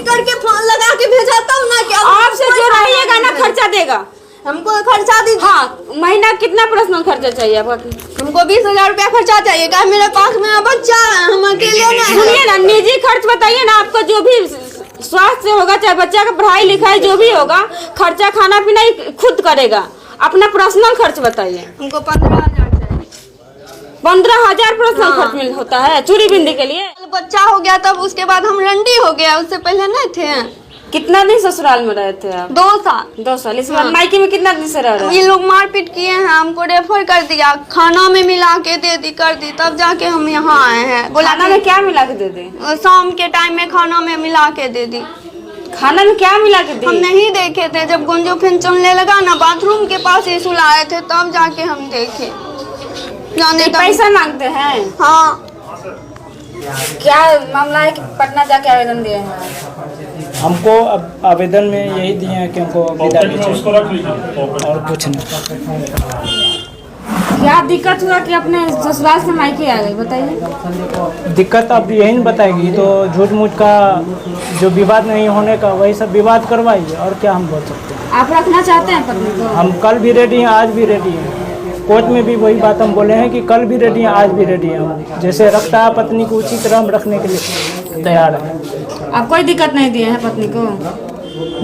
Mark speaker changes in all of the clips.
Speaker 1: करके फोन लगा के भेजा तब ना क्या
Speaker 2: आपसे जो रहिएगा ना खर्चा देगा
Speaker 1: हमको खर्चा दीजिए।
Speaker 2: हाँ, महीना कितना पर्सनल खर्चा चाहिए आपको?
Speaker 1: हमको 20,000 रुपया खर्चा चाहिए। क्या मेरे पास में बच्चा है, हम अकेले नहीं।
Speaker 2: सुनिए ना, निजी खर्च बताइए ना, आपको जो भी स्वास्थ्य होगा, चाहे बच्चा का पढ़ाई लिखाई जो भी होगा, खर्चा खाना पीना ही खुद करेगा। अपना पर्सनल खर्च बताइए।
Speaker 1: हमको 15,000 चाहिए।
Speaker 2: 15,000 पर्सनल खर्च होता है चूड़ी बिंदी के लिए?
Speaker 1: बच्चा हो गया तब उसके बाद हम रंडी हो गया, उससे पहले नहीं थे।
Speaker 2: कितना दिन ससुराल में रहे थे आप?
Speaker 1: 2 साल।
Speaker 2: 2 साल। इसके बाद मायके में कितना दिन से रह रहे?
Speaker 1: ये लोग मारपीट किए हैं, हमको रेफर कर दिया, खाना में मिला के दे दी कर दी, तब जाके हम यहाँ आए हैं।
Speaker 2: खाना में क्या मिला के दे दी?
Speaker 1: शाम के टाइम में खाना में मिला के दे दी।
Speaker 2: खाना में क्या मिला के दी?
Speaker 1: हम नहीं देखे थे, जब गुंजो फिर चलने लगा ना, बाथरूम के पास ही सुलाए थे, तब जाके हम देखे। जाने
Speaker 2: तो पैसा मांगते हैं?
Speaker 1: हाँ।
Speaker 3: क्या मामला है कि पटना जाके आवेदन दिए हैं?
Speaker 4: हमको अब आवेदन में यही दिए हैं कि हमको विदा चाहिए और कुछ नहीं।
Speaker 2: क्या दिक्कत हुआ कि अपने ससुराल से मायके आ गए, बताइए।
Speaker 4: दिक्कत अब यही नहीं बताएगी तो झूठ मूठ का जो विवाद नहीं होने का वही सब विवाद करवाइए, और क्या हम बोल सकते हैं।
Speaker 2: आप रखना चाहते हैं पत्नी को?
Speaker 4: हम कल भी रेडी हैं, आज भी रेडी हैं। कोर्ट में भी वही बात हम बोले हैं कि कल भी रेडी हैं, आज भी रेडी हैं। हम जैसे रखता है पत्नी को उसी तरह हम रखने के लिए तैयार हैं।
Speaker 2: आप कोई दिक्कत नहीं दिए हैं पत्नी को?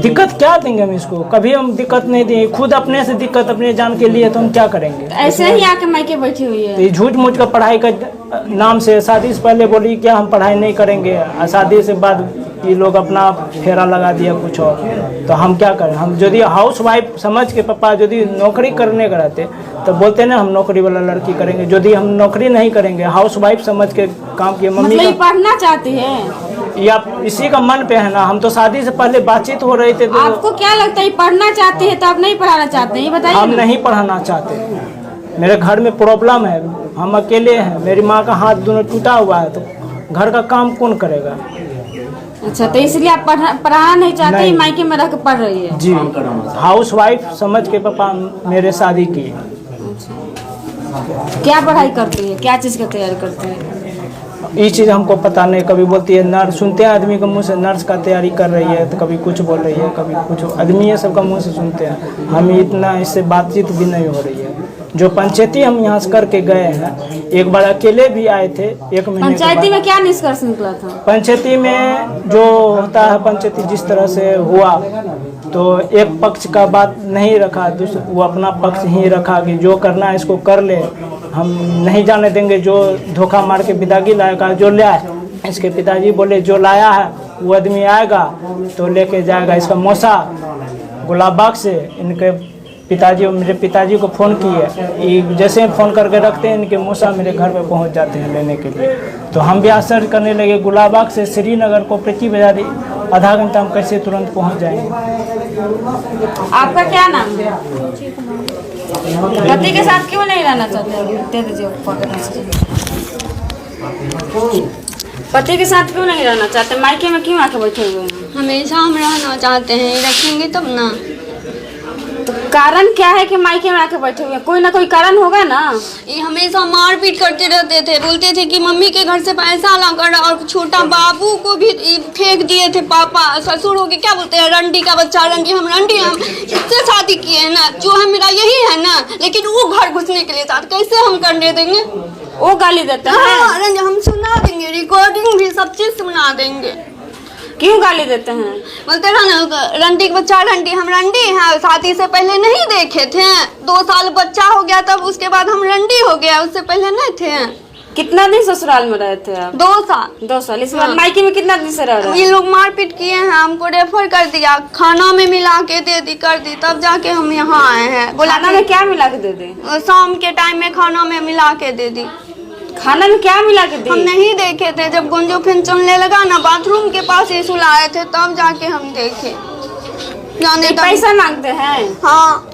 Speaker 4: दिक्कत क्या देंगे हम इसको? कभी हम दिक्कत नहीं दिए। खुद अपने से दिक्कत अपने जान के लिए तो हम क्या करेंगे?
Speaker 2: ऐसे ही आके मायके बैठी हुई है।
Speaker 4: तो झूठ मूठ का पढ़ाई का नाम से शादी से पहले बोली क्या हम पढ़ाई नहीं करेंगे, और शादी से बाद ये लोग अपना फेरा लगा दिया कुछ और। तो हम क्या करें? हम यदि हाउस वाइफ समझ के पापा यदि नौकरी करने का रहते तो बोलते ना हम नौकरी वाला लड़की करेंगे। यदि हम नौकरी नहीं करेंगे, हाउस वाइफ समझ के काम किए। मम्मी
Speaker 2: मतलब पढ़ना चाहती है
Speaker 4: या इसी का मन पे है ना। हम तो शादी से पहले बातचीत हो रही थी तो
Speaker 2: आपको क्या लगता है पढ़ना चाहती है तो आप नहीं पढ़ाना चाहते हैं, ये बताइए।
Speaker 4: हम नहीं पढ़ाना चाहते। मेरे घर में प्रॉब्लम है, हम अकेले हैं, मेरी माँ का हाथ दोनों टूटा हुआ है, तो घर का काम कौन करेगा?
Speaker 2: अच्छा, तो इसलिए आप पढ़ाना नहीं चाहते?
Speaker 4: नहीं।
Speaker 2: मायके में रह के पढ़ रही है
Speaker 4: जी, हाउस वाइफ समझ के पापा मेरे शादी की।
Speaker 2: क्या पढ़ाई करती है, क्या चीज़ की तैयारी करती है?
Speaker 4: ये चीज़ हमको पता नहीं। कभी बोलती है नर्स, सुनते हैं आदमी के मुंह से नर्स का तैयारी कर रही है, तो कभी कुछ बोल रही है, कभी कुछ। आदमी ये सब का मुंह से सुनते हैं। हम इतना इससे बातचीत भी नहीं हो रही है। जो पंचायती हम यहाँ से करके गए हैं, एक बार अकेले भी आए थे 1 महीने।
Speaker 2: पंचायती में क्या निष्कर्ष निकला था?
Speaker 4: पंचायती में जो होता है, पंचायती जिस तरह से हुआ तो एक पक्ष का बात नहीं रखा, वो अपना पक्ष ही रखा कि जो करना है इसको कर ले, हम नहीं जाने देंगे। जो धोखा मार के विदागी लाएगा, जो ले आए, इसके पिताजी बोले जो लाया है वो आदमी आएगा तो लेके जाएगा। इसका मौसा गुलाबबाग से इनके पिताजी, मेरे पिताजी को फ़ोन किए, जैसे फ़ोन करके रखते हैं इनके मौसा मेरे घर पे पहुंच जाते हैं लेने के लिए। तो हम भी आज सर्च करने लगे, गुलाबबाग से श्रीनगर कोऑपरेटिव बाजारी आधा घंटा हम कैसे तुरंत पहुंच जाएंगे।
Speaker 2: आपका क्या नाम है? पति के साथ क्यों नहीं रहना चाहते? दे दीजिए पति के साथ क्यों नहीं रहना चाहते? मायके में क्यों आके बैठे हुए हैं?
Speaker 1: हमेशा हम रहना चाहते हैं, रखेंगे तब ना।
Speaker 2: तो कारण क्या है कि मायके में आके बैठे हुए हैं? कोई ना कोई कारण होगा ना।
Speaker 1: ये हमेशा मारपीट करते रहते थे, बोलते थे कि मम्मी के घर से पैसा ला कर, और छोटा बाबू को भी फेंक दिए थे पापा। ससुर हो के क्या बोलते हैं, रंडी का बच्चा रंडी। हम रंडी, हम इससे शादी किए हैं ना, जो है मेरा यही है ना। लेकिन वो घर घुसने के लिए चाहते, कैसे हम करने देंगे?
Speaker 2: वो गाली देते हैं?
Speaker 1: हाँ, रंडी हम सुना देंगे, रिकॉर्डिंग भी सब चीज सुना देंगे।
Speaker 2: क्यों गाली देते हैं?
Speaker 1: बोलते हैं ना रंडी का बच्चा रंडी। हम रंडी हैं, शादी से पहले नहीं देखे थे। 2 साल बच्चा हो गया तब उसके बाद हम रंडी हो गया, उससे पहले नहीं थे।
Speaker 2: कितना दिन ससुराल में रहे थे आप?
Speaker 1: 2 साल।
Speaker 2: 2 साल। इसके बाद मायके में कितना दिन से रह रहे हैं?
Speaker 1: ये लोग मारपीट किए हैं, हमको रेफर कर दिया, खाना में मिला के दे दी कर दी, तब जाके हम यहाँ आए हैं।
Speaker 2: खाना में क्या मिला के दे दी?
Speaker 1: शाम के टाइम में खाना में मिला के दे दी।
Speaker 2: खाना में क्या मिला के दी?
Speaker 1: हम नहीं देखे थे, जब गुंजो फिर चलने लगा ना, बाथरूम के पास ही सुलाए थे, तब जाके हम देखे। जाने
Speaker 2: पैसा मांगते हैं?
Speaker 1: हाँ।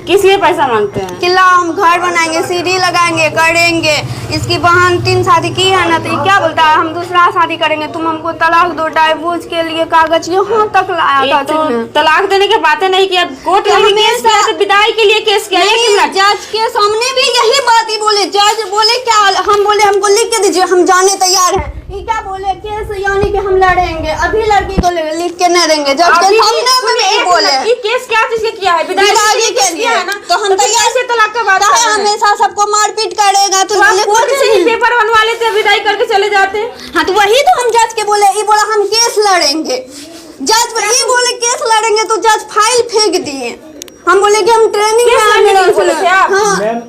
Speaker 2: किस लिए पैसा मांगते हैं?
Speaker 1: किला हम घर बनाएंगे, सीढ़ी लगाएंगे, करेंगे। इसकी बहन 3 शादी की है ना, तो ये क्या बोलता है हम दूसरा शादी करेंगे, तुम हमको तलाक दो। डाइवोर्स के लिए कागज यहाँ तक लाया था।
Speaker 2: तो तलाक देने की बातें नहीं किया, कोर्ट में केस किया, तो विदाई के लिए केस किया।
Speaker 1: जज के सामने भी यही बात ही बोले। जज बोले क्या, हम बोले हमको लिख के दीजिए, हम जाने तैयार हैं। ये क्या बोले केस यानी कि हम लड़ेंगे, अभी लड़की को लिख के नहीं देंगे जज के सामने में नहीं बोले।
Speaker 2: ये केस क्या चीज के किया है?
Speaker 1: विदाई के लिए
Speaker 2: है ना,
Speaker 1: तो हम तैयार
Speaker 2: से तलाक का बात
Speaker 1: है, हमेशा सबको मारपीट करेगा तो
Speaker 2: कोर्ट से ही पेपर बनवा लेते हैं, विदाई करके चले जाते हैं।
Speaker 1: हाँ तो वही तो हम जज के बोले, ये बोला हम केस लड़ेंगे, जज ये बोले केस लड़ेंगे तो जज फाइल फेंक दिए। हम बोले कि हम ट्रेनिंग में
Speaker 2: बोले थे आप?
Speaker 4: मैम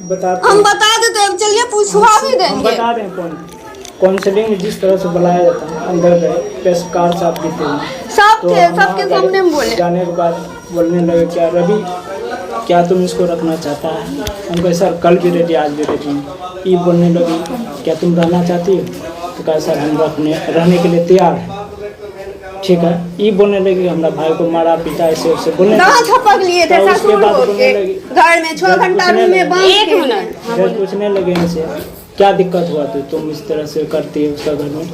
Speaker 4: बताते
Speaker 1: हम बता देते हैं, चलिए पूछवा भी देंगे।
Speaker 4: बता रहे हैं काउंसलिंग में जिस तरह से बुलाया जाता है, अंदर गए पेशकार साहब भी थे,
Speaker 1: सब
Speaker 4: तो
Speaker 1: थे, सबके सामने में बोले।
Speaker 4: जाने के बाद बोलने लगे क्या रवि क्या तुम इसको रखना चाहता है? हम कहे सर कल भी रेडी आज भी रेडी। ये बोलने लगी क्या तुम रहना चाहती हो? तो कहा सर हम रहने के लिए तैयार हैं। ठीक है, ये बोलने लगी हमारा भाई को मारा पीटा ऐसे उससे बोलने
Speaker 1: छपक लिए थे
Speaker 4: उसके
Speaker 1: ससुर
Speaker 4: बाद
Speaker 1: हो
Speaker 4: बोलने
Speaker 1: के
Speaker 4: लगी
Speaker 1: घर में 6 घंटा रूम में बंद।
Speaker 2: एक मिनट
Speaker 4: जज पूछने लगे इनसे क्या दिक्कत हुआ तो तुम इस तरह से करती है उसका घर में,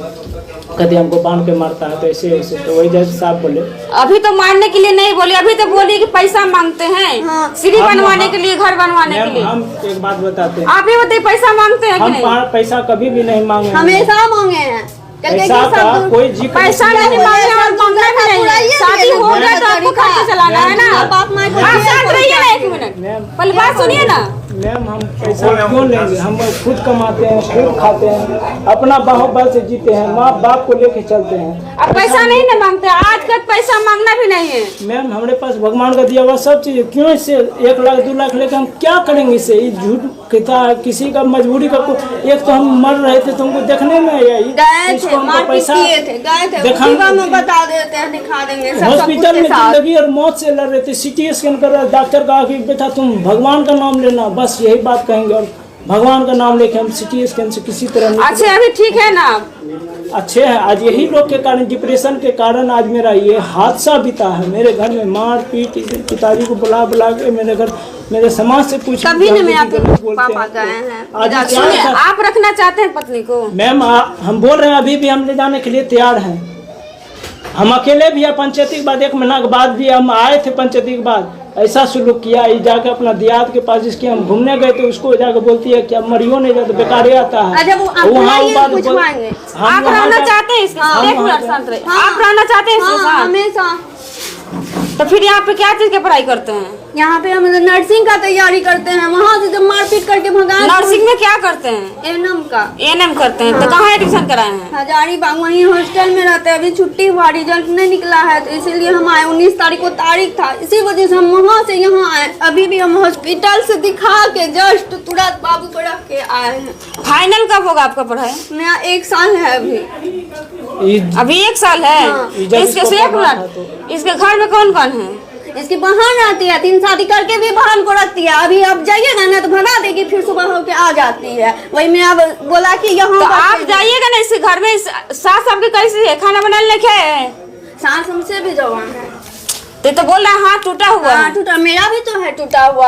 Speaker 4: कभी हमको बांध के मारता है तो ऐसे ऐसे। तो वही जज साहब बोले
Speaker 2: अभी तो मारने के लिए नहीं बोले, अभी तो बोले कि पैसा मांगते हैं
Speaker 1: हाँ।
Speaker 2: सीढ़ी बनवाने के लिए, घर बनवाने के लिए।
Speaker 4: हम एक बात बताते हैं,
Speaker 2: आप ये बताइए पैसा मांगते हैं कि
Speaker 4: हम
Speaker 2: नहीं?
Speaker 4: पैसा कभी भी नहीं मांगे,
Speaker 1: हमेशा मांगे हैं।
Speaker 4: पैसा का कोई जिक्र
Speaker 2: पैसा नहीं मांगे और मांगना भी नहीं है। शादी हो गया तो आपको खर्चा चलाना है ना।
Speaker 1: बाप माँ को
Speaker 2: आप शांत रहिए ना, एक मिनट पहले बात सुनिए ना।
Speaker 4: मैम हम पैसा क्यों लेंगे? हम खुद कमाते हैं, खुद खाते हैं, अपना बाहुबल से जीते हैं, माँ बाप को लेके चलते हैं।
Speaker 2: अब पैसा नहीं ना मांगते, आज तक पैसा मांगना भी नहीं है।
Speaker 4: मैम हमारे पास भगवान का दिया हुआ सब चीज़, क्यों इससे 1 लाख 2 लाख लेकर हम क्या करेंगे? इससे ये झूठ किसी का मजबूरी का एक तो हम मर रहे थे तुमको देखने में आया,
Speaker 1: गए थे मारपीट किए थे, गए थे उसी में बता देते हैं, दिखा देंगे सब
Speaker 4: हॉस्पिटल में
Speaker 1: साथ।
Speaker 4: जिंदगी और मौत से लड़ रहे थे, सीटी स्कैन कर रहा, डॉक्टर कहा कि बेटा तुम भगवान का नाम लेना, बस यही बात कहेंगे और भगवान का नाम लेके हम सिटी स्कैन से किसी तरह नहीं।
Speaker 2: अच्छा अभी ठीक है ना?
Speaker 4: अच्छे हैं। आज यही लोग के कारण, डिप्रेशन के कारण आज मेरा ये हादसा बीता है। मेरे घर में मार पीट, पिताजी को बुला बुला के मेरे घर, मेरे समाज से पूछ
Speaker 1: कभी नहीं मैं आपके पापा गए हैं।
Speaker 4: आज
Speaker 2: सुनिए, आप रखना चाहते हैं पत्नी को?
Speaker 4: मैम हम बोल रहे हैं अभी भी हम ले जाने के लिए तैयार हैं। हम अकेले भी है, पंचायती के बाद 1 महीना के बाद भी हम आए थे, पंचायती के बाद ऐसा सुलूक किया। ये जाके अपना दियाद के पास जिसके हम घूमने गए थे उसको जाके बोलती है कि अब मरियो नहीं जाता, बेकार आता है।
Speaker 1: अच्छा वो आप पूछवाएंगे।
Speaker 2: आप रहना चाहते हैं इसके साथ? एक मिनट शांत रहिए। आप रहना चाहते हैं इसके साथ?
Speaker 1: हमेशा।
Speaker 2: तो फिर यहाँ पे क्या चीज की पढ़ाई करते हैं?
Speaker 1: यहाँ पे हम नर्सिंग का तैयारी करते हैं, वहाँ से जब मारपीट करके भगा।
Speaker 2: नर्सिंग में क्या करते हैं?
Speaker 1: एनएम का।
Speaker 2: एनएम करते हैं। तो कहाँ एडमिशन कराए हैं?
Speaker 1: हजारीबाग, वहीं हॉस्टल में रहते हैं। अभी छुट्टी हुआ, रिजल्ट नहीं निकला है तो इसीलिए हम आए। 19 तारीख को तारीख था, इसी वजह से हम वहाँ से यहाँ आए। अभी भी हम हॉस्पिटल से दिखा के जस्ट तुरंत बाबू को रख के आए हैं।
Speaker 2: फाइनल कब होगा आपका पढ़ाई?
Speaker 1: मेरा 1 साल है अभी।
Speaker 2: अभी 1 साल है।
Speaker 1: हाँ।
Speaker 2: इसके से 1 मिनट, इसके घर में कौन कौन है?
Speaker 1: इसकी बहन आती है, 3 शादी करके भी बहन को रखती है। अभी अब जाइएगा ना तो भगा देगी, फिर सुबह होके आ जाती है। वही मैं अब बोला कि यहाँ
Speaker 2: तो आप जाइएगा ना इसके घर में। सास आपके कैसी है? खाना बनाने लिखे है?
Speaker 1: सास हमसे भी जवान है।
Speaker 2: तो बोल रहा है हाथ टूटा हुआ है।
Speaker 1: टूटा, मेरा भी तो है टूटा हुआ,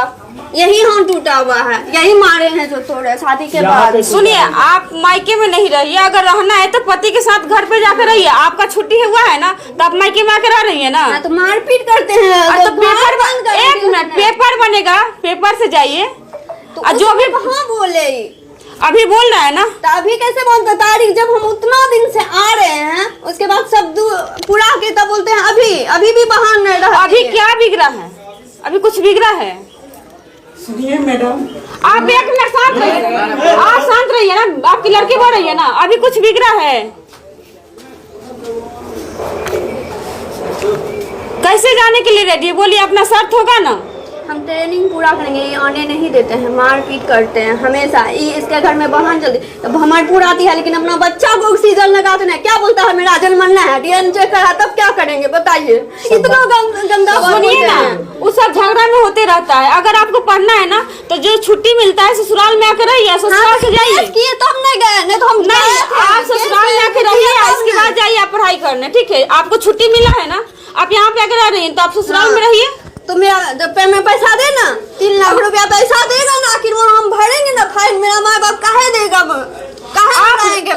Speaker 1: यही हाथ टूटा हुआ है, यही मारे हैं जो तोड़े शादी के बाद।
Speaker 2: सुनिए, आप मायके में नहीं रहिए, अगर रहना है तो पति के साथ घर पे जाकर रहिए। आपका छुट्टी हुआ है ना तो आप मायके में आकर रह रही है ना।
Speaker 1: तो मारपीट करते हैं
Speaker 2: तो पेपर बंद कर। 1 मिनट, पेपर बनेगा, पेपर से जाइए।
Speaker 1: तो जो भी कहाँ बोले
Speaker 2: अभी बोल रहा है ना,
Speaker 1: तो अभी कैसे बोलते? तारीख जब हम उतना दिन से आ रहे हैं उसके बाद सब पूरा के तब बोलते हैं अभी भी बहान नहीं रहा।
Speaker 2: अभी क्या बिगड़ा है? अभी कुछ बिगड़ा है?
Speaker 4: सुनिए मैडम,
Speaker 2: आप 1 मिनट शांत रहिए। आप शांत रहिए ना, आपकी लड़की बोल रही है ना अभी कुछ बिगड़ा है। कैसे जाने के लिए रेडी है? बोलिए, अपना शर्त होगा ना।
Speaker 1: हम ट्रेनिंग पूरा करेंगे, ये आने नहीं देते हैं, मारपीट करते हैं हमेशा। इसके घर में बहन जल्दी तब हमारी पूरा आती है, लेकिन अपना बच्चा को ऑक्सीजन लगाते हैं। क्या बोलता है मेरा जन्मना है, डीएनए चेक करा, तब क्या करेंगे बताइए? इतना गंदा
Speaker 2: सुनिए ना, वो सब झगड़ा में होते रहता है। अगर आपको पढ़ना है ना तो जो छुट्टी मिलता है ससुराल में आकर रहिए, ससुराल से जाइए।
Speaker 1: किए तब नहीं गए, नहीं तो हम
Speaker 2: नहीं, आप ससुराल में आकर रहिए, इसके बाद जाइए आप पढ़ाई करने। ठीक है, आपको छुट्टी मिला है ना, आप यहाँ पे आकर रह रही है तो आप ससुराल में रहिए।
Speaker 1: तो मेरा जब पे में पैसा देना 3 लाख रुपया पैसा देगा ना, आखिर वो हम भरेंगे ना फाइन। मेरा माँ बाप काहे देगा?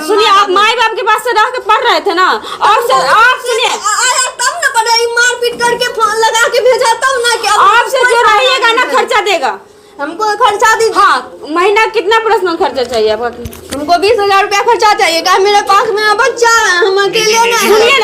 Speaker 2: सुनिए, आप माँ बाप के पास से रह के पढ़ रहे थे ना, और आप सुनिए
Speaker 1: आया तब न पढ़ाई, मारपीट करके लगा के भेजा तब ना। क्या
Speaker 2: आपसे जो रहिएगा ना खर्चा देगा,
Speaker 1: हमको खर्चा दीजिए।
Speaker 2: हाँ, महीना कितना पर्सनल खर्चा चाहिए आपका?
Speaker 1: हमको 20,000 रुपया खर्चा चाहिए। क्या मेरे पास में बच्चा है, हम